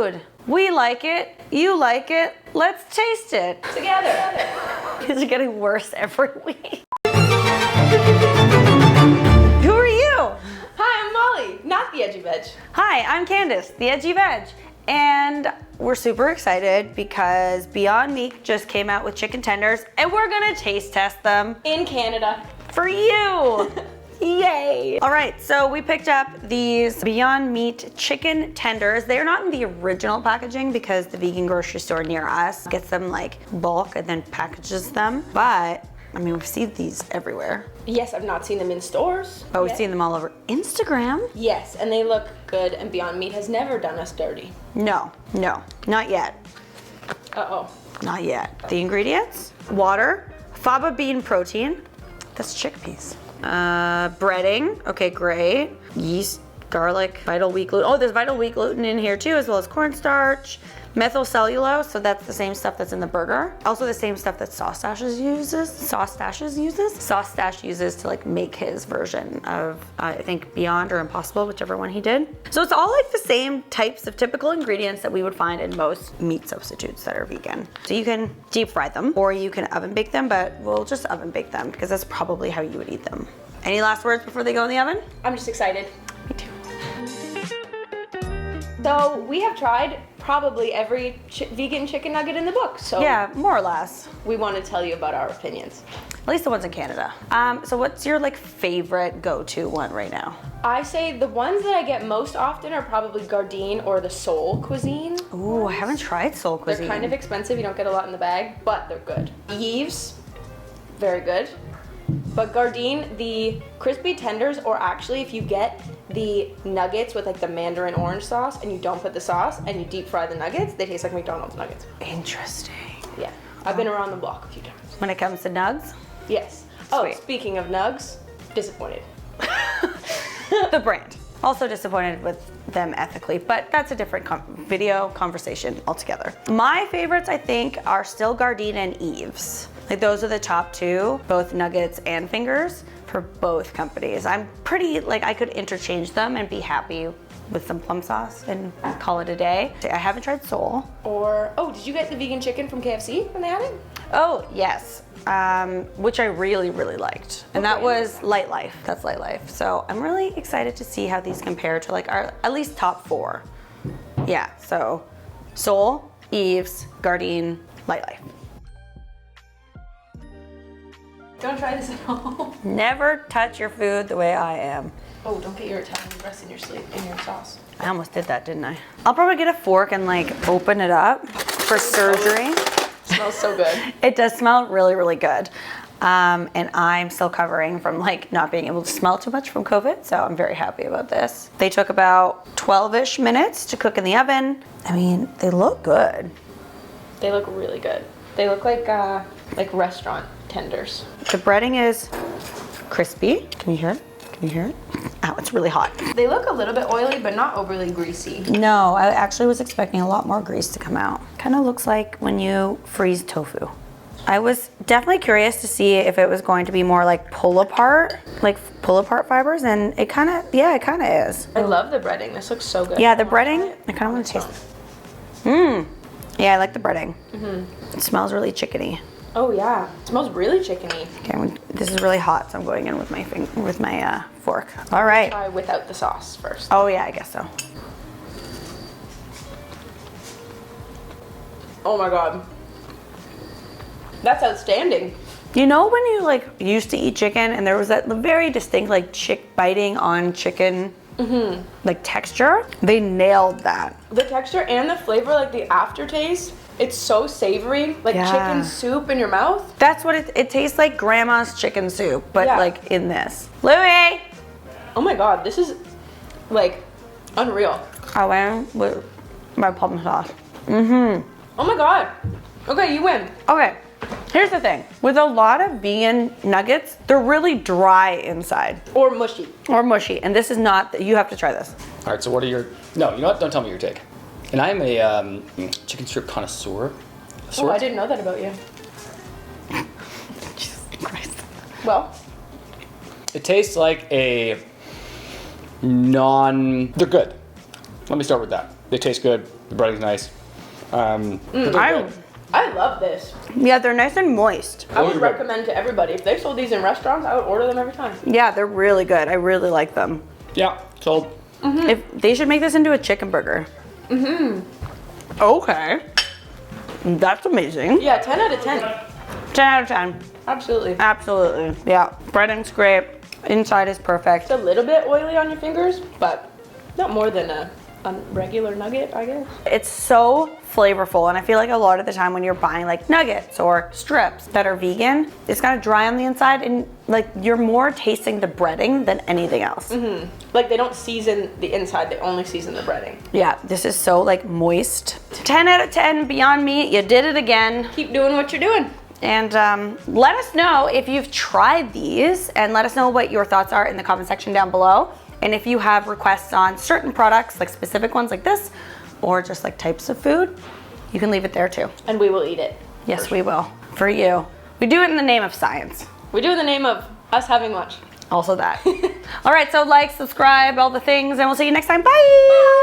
food. We like it. You like it. Let's taste it. Together. These are getting worse every week. Who are you? Hi, I'm Molly, not the Edgy Veg. Hi, I'm Candace, the Edgy Veg. And we're super excited because Beyond Meat just came out with chicken tenders and we're gonna taste test them. In Canada. For you. Yay! All right, so we picked up these Beyond Meat chicken tenders. They're not in the original packaging because the vegan grocery store near us gets them like bulk and then packages them. But I mean, we've seen these everywhere. Yes, I've not seen them in stores. But we've seen them all over Instagram. Yes, and they look good, and Beyond Meat has never done us dirty. No, not yet. Uh-oh. Not yet. The ingredients: water, faba bean protein, that's chickpeas. Breading, okay, great. Yeast, garlic, vital wheat gluten. Oh, there's vital wheat gluten in here too, as well as cornstarch. Methyl cellulose, so that's the same stuff that's in the burger. Also the same stuff that Sauce Stash uses to like make his version of, I think, Beyond or Impossible, whichever one he did. So it's all like the same types of typical ingredients that we would find in most meat substitutes that are vegan. So you can deep fry them or you can oven bake them, but we'll just oven bake them because that's probably how you would eat them. Any last words before they go in the oven? I'm just excited. Me too. So we have tried probably every vegan chicken nugget in the book. So Yeah, more or less. we want to tell you about our opinions. At least the ones in Canada. So what's your like favorite go-to one right now? I say the ones that I get most often are probably Gardein or the Soul Cuisine. Ooh, I haven't tried Soul Cuisine. They're kind of expensive, you don't get a lot in the bag, but they're good. Yves, very good. But Gardein, the crispy tenders, or actually if you get the nuggets with like the mandarin orange sauce and you don't put the sauce and you deep fry the nuggets, they taste like McDonald's nuggets. Interesting. Yeah, I've been around the block a few times. When it comes to nugs, Yes. Oh, Sweet. speaking of nugs, disappointed. the brand. Also disappointed with them ethically, but that's a different video conversation altogether. My favorites, I think, are still Gardein and Yves. Like those are the top two, both nuggets and fingers for both companies. I'm pretty, like I could interchange them and be happy with some plum sauce and call it a day. I haven't tried Soul. Or, oh, did you get the vegan chicken from KFC when they had it? Oh, yes, which I really, really liked. And that was Light Life, that's Light Life. So I'm really excited to see how these compare to like our, at least top four. Yeah, so Soul, Yves, Gardein, Light Life. Don't try this at home. Never touch your food the way I am. Oh, don't get your Italian dress in your sleep, in your sauce. I almost did that, didn't I? I'll probably get a fork and like open it up for surgery. Smells so good. It does smell really, really good. And I'm still recovering from like not being able to smell too much from COVID, so I'm very happy about this. They took about 12-ish minutes to cook in the oven. I mean, they look good. They look really good. They look like restaurant tenders. The breading is crispy. Can you hear it? Can you hear it? Ow, it's really hot. They look a little bit oily, but not overly greasy. No, I actually was expecting a lot more grease to come out. Kind of looks like when you freeze tofu. I was definitely curious to see if it was going to be more like pull apart fibers, and it kind of is. I love the breading. This looks so good. Yeah, the breading, I kind of want to taste it. Yeah, I like the breading. It smells really chickeny. Oh yeah, it smells really chickeny. Okay, this is really hot, so I'm going in with my fork. All right. Try without the sauce first. Oh yeah, I guess so. Oh my god. That's outstanding. You know when you like used to eat chicken and there was that very distinct like biting on chicken like texture? They nailed that. The texture and the flavor, like the aftertaste, it's so savory, like chicken soup in your mouth. That's what it tastes like, grandma's chicken soup, but like in this. Louie! Oh my god, this is like unreal. I went with my plum sauce. Oh my god. Okay, you win. Okay, here's the thing. With a lot of vegan nuggets, they're really dry inside. Or mushy. Or mushy, and this is not, you have to try this. All right, so what are your, no, you know what, don't tell me your take. And I'm a chicken strip connoisseur. Oh, I didn't know that about you. Jesus Christ. Well, it tastes like a they're good. Let me start with that. They taste good. The breading's nice. But they're good. I love this. Yeah, they're nice and moist. I would recommend to everybody. If they sold these in restaurants, I would order them every time. Yeah, they're really good. I really like them. Yeah, sold. If they should make this into a chicken burger. Okay. That's amazing. Yeah, 10 out of 10. 10 out of 10. Absolutely. Absolutely. Yeah. Breading's great. Inside is perfect. It's a little bit oily on your fingers, but not more than a regular nugget, I guess. It's so flavorful, and I feel like a lot of the time when you're buying like nuggets or strips that are vegan, it's kind of dry on the inside, and like you're more tasting the breading than anything else. Like they don't season the inside, they only season the breading. Yeah, this is so like moist. 10 out of 10, Beyond Meat, you did it again. Keep doing what you're doing. And let us know if you've tried these, and let us know what your thoughts are in the comment section down below. And if you have requests on certain products, like specific ones like this, or just like types of food, you can leave it there too. And we will eat it. Yes, we will. For you. We do it in the name of science. We do it in the name of us having lunch. Also that. All right, so like, subscribe, all the things, and we'll see you next time. Bye!